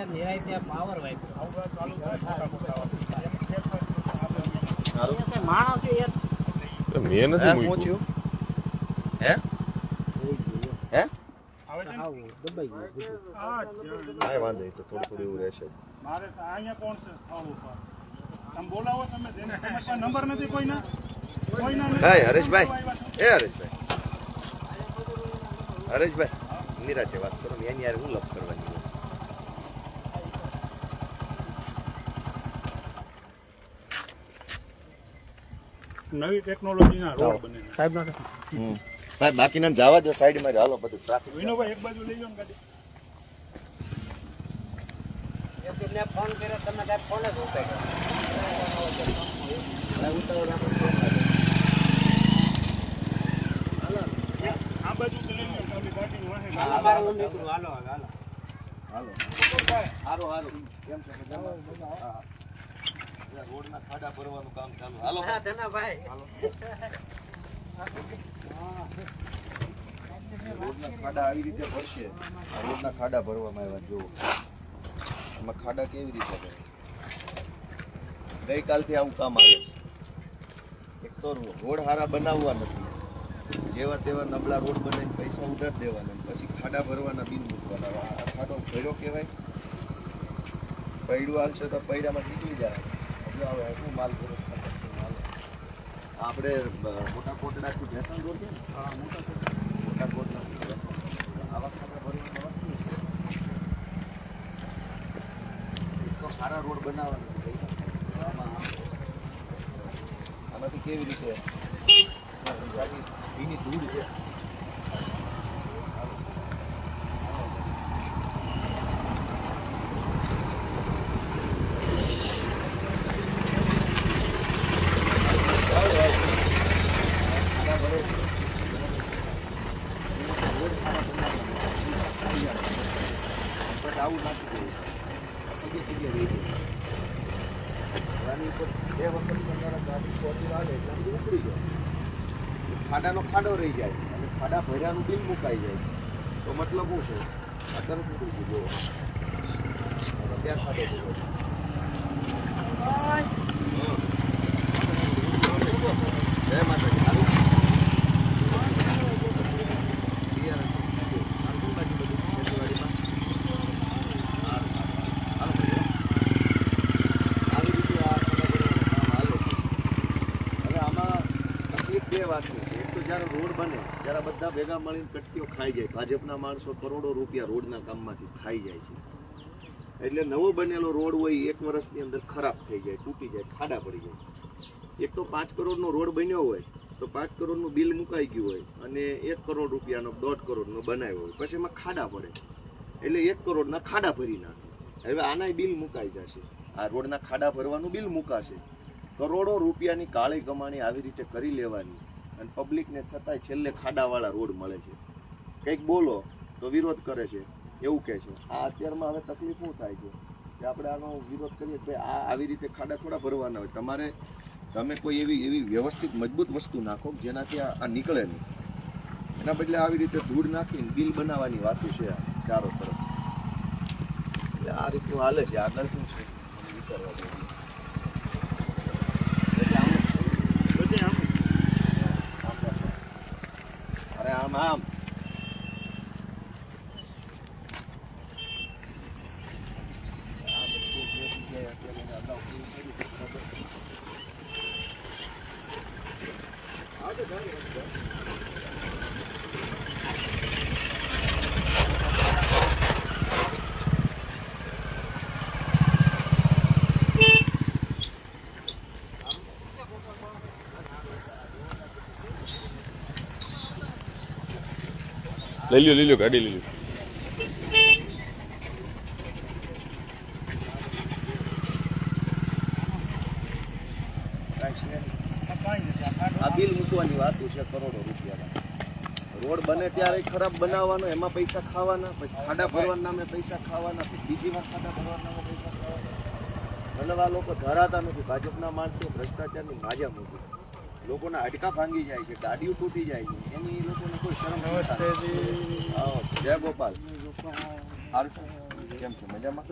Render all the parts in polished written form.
નિરાયતે power વાપર્યો માણસ મેં નથી મૂક્યું હે હે દબાઈ ગયું કાંઈ વાંધો નહીં તો થોડું થોડું એવું રહેશે મારે અહીંયા કોણ છે સ્થળ ઉપર તમે બોલાવો તમે જેને તમારા નંબર નથી કોઈના હે હરેશભાઈ હરેશભાઈ નિરાતે વાત કરો ને એની યાર હું લપ કરવાની નવી ટેકનોલોજીના રોડ બને સાહેબ ના ભાઈ બાકીના જવા દો સાઈડમાં હાલો બધું ટ્રાફિક વિનોભાઈ એક બાજુ લઈ જાઓ ને ગાડી મેં ફોન કર્યો તમે સાહેબ ફોન જ ઉપાડ્યો આ બાજુ લઈ જાઓ ગાડી વાહે હું નીકળું હાલો હારું કેમ છે રોડના ખાડા ભરવાનું કામ ચાલુ હાલો ધનાભાઈ રોડના ખાડા આવી રીતે ભરશે રોડના ખાડા ભરવામાં આવ્યા જુઓ એમાં ખાડા કેવી રીતે ભરે ગઈકાલથી આવું કામ આવે છે એક તો રોડ હારા બનાવવા નથી જેવા તેવા નબળા રોડ બનાવીને પૈસા ઉધાર દેવાના પછી ખાડા ભરવાના બિલ મૂકવાના આ ખાડો ભર્યો કહેવાય પૈડું હાલશે તો પૈડામાં નીકળી જાય એટલે હવે શું માલ ભરો આપણે મોટા કોટડાથી ભેસાણ રોડ છે ને મોટા કોટડાથી આવા ખાડા ભરવાના તો સારા રોડ બનાવવાના છે આમાંથી કેવી રીતે એની ધૂળ છે આવું નાખી દેવું જગ્યાએ રહી જાય જે વખત તમારા ગાડી પહોંચી આવે એટલે બધું ઉતરી જાય ખાડાનો ખાડો રહી જાય અને ખાડા ભર્યાનું બિલ મુકાઈ જાય તો મતલબ શું છે આ તરફ ઉતરી ગયું જુઓ ત્યાં ખાડો ભર્યો જય માતાજી સારું રોડ બને ત્યારે બધા ભેગા મળીને કટકીઓ ખાઈ જાય ભાજપના માણસો કરોડો રૂપિયા રોડના કામમાંથી ખાઈ જાય છે એટલે નવો બનેલો રોડ હોય એક વર્ષની અંદર ખરાબ થઈ જાય તૂટી જાય ખાડા પડી જાય એક તો 5 કરોડનો રોડ બન્યો હોય તો 5 કરોડનું બિલ મુકાઈ ગયું હોય અને 1 કરોડ રૂપિયાનો 1.5 કરોડનો બનાવ્યો હોય પછી એમાં ખાડા પડે એટલે 1 કરોડના ખાડા ભરી નાખે હવે આના બિલ મુકાઈ જશે આ રોડના ખાડા ભરવાનું બિલ મુકાશે કરોડો રૂપિયાની કાળી કમાણી આવી રીતે કરી લેવાની અને પબ્લિકને છતાંય છેલ્લે ખાડાવાળા રોડ મળે છે કંઈક બોલો તો વિરોધ કરે છે એવું કહે છે આ અત્યારમાં હવે તકલીફ શું થાય છે કે આપણે આનો વિરોધ કરીએ કે આ આવી રીતે ખાડા થોડા ભરવાના હોય તમારે તમે કોઈ એવી વ્યવસ્થિત મજબૂત વસ્તુ નાખો જેનાથી આ નીકળે નહીં એના બદલે આવી રીતે ધૂળ નાખીને બિલ બનાવવાની વાતો છે ચારો તરફ એટલે આ રીતનું હાલે છે આગળ શું છે વિચારવા જોઈએ આમ લઈ લ્યો ગાડી લઈ લ્યો આ બિલ મૂકવાની વાત છે કરોડો રૂપિયાના રોડ બને ત્યારે ખરાબ બનાવવાનો એમાં પૈસા ખાવાના પછી ખાડા ભરવાના નામે પૈસા ખાવાના બીજી વાર ખાડા ભરવાના નામે પૈસા ખાવાના મતલબ આ લોકો ધરાતા નથી ભાજપના માણસો ભ્રષ્ટાચારની માજા મૂકી લોકોના હાડકા ભાંગી જાય છે ગાડીઓ તૂટી જાય છે એની લોકોને કોઈ શરમ નથી. જય ગોપાલ. કેમ છે મજામાં?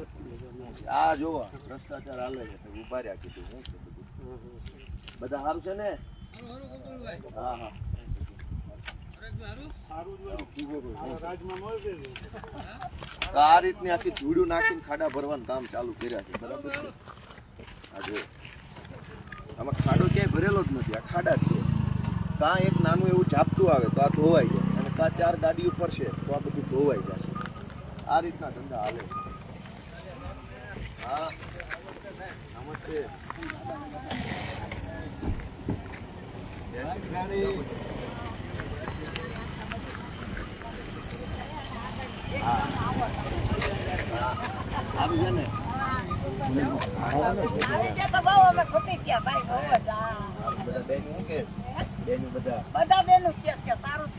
આ જોવો ભ્રષ્ટાચાર હાલે છે ઉભા રહ્યા કીધું શું છે બધું બધા સારું છે ને? હા હા આ રીતની આખી ધૂળું નાખીને ખાડા ભરવાનું કામ ચાલુ કર્યા છે બરાબર છે. આ જો આમાં ખાડો ક્યાંય ભરેલો જ નથી, આ ખાડા જ છે. કાં એક નાનું એવું ઝાપટું આવે તો આ ધોવાઈ જાય અને કાં 4 ગાડી ઉપર છે તો આ બધું ધોવાઈ જશે. આ રીતના ધંધા હાલે. હા નમસ્તે. સારું છે ને? બધા બેન શું કે બેન બધા સારું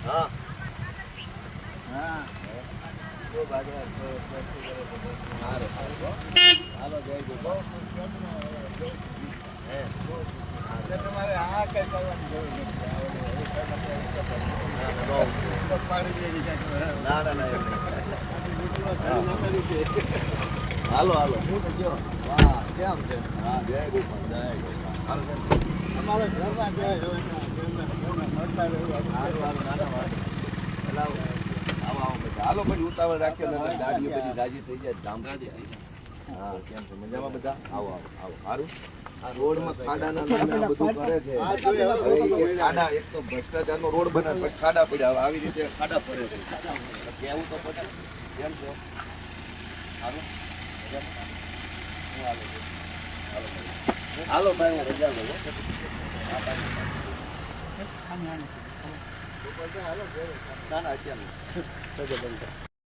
હા હા હાલો જય ગોપાલ. તમારે આ કઈ કરવાની જરૂર નથી. ના ના ના હાલો હાલો શું થયો? વાહ કેમ છે? હા જય ગોપાલ જય ગોપાલ. હાલો અમારા ઘરના હાલો પછી ઉતાવળ રાખ્યો ને દાડીઓ બધી જાજી થઈ જાય જામ થઈ જાય. હા કેમ છે મજામાં બધા? આવો આવો આવો સારું. આ રોડમાં ખાડાના નામે આ બધું કરે છે. ખાડા એક તો ભ્રષ્ટાચારનો રોડ બનાવે પછી ખાડા પડ્યા. હવે આવી રીતે ખાડા પડે છે. કેવું તો પછી કેમ છે? સારું હાલો ભાઈ હું રજા લઉં. ના ના અત્યારે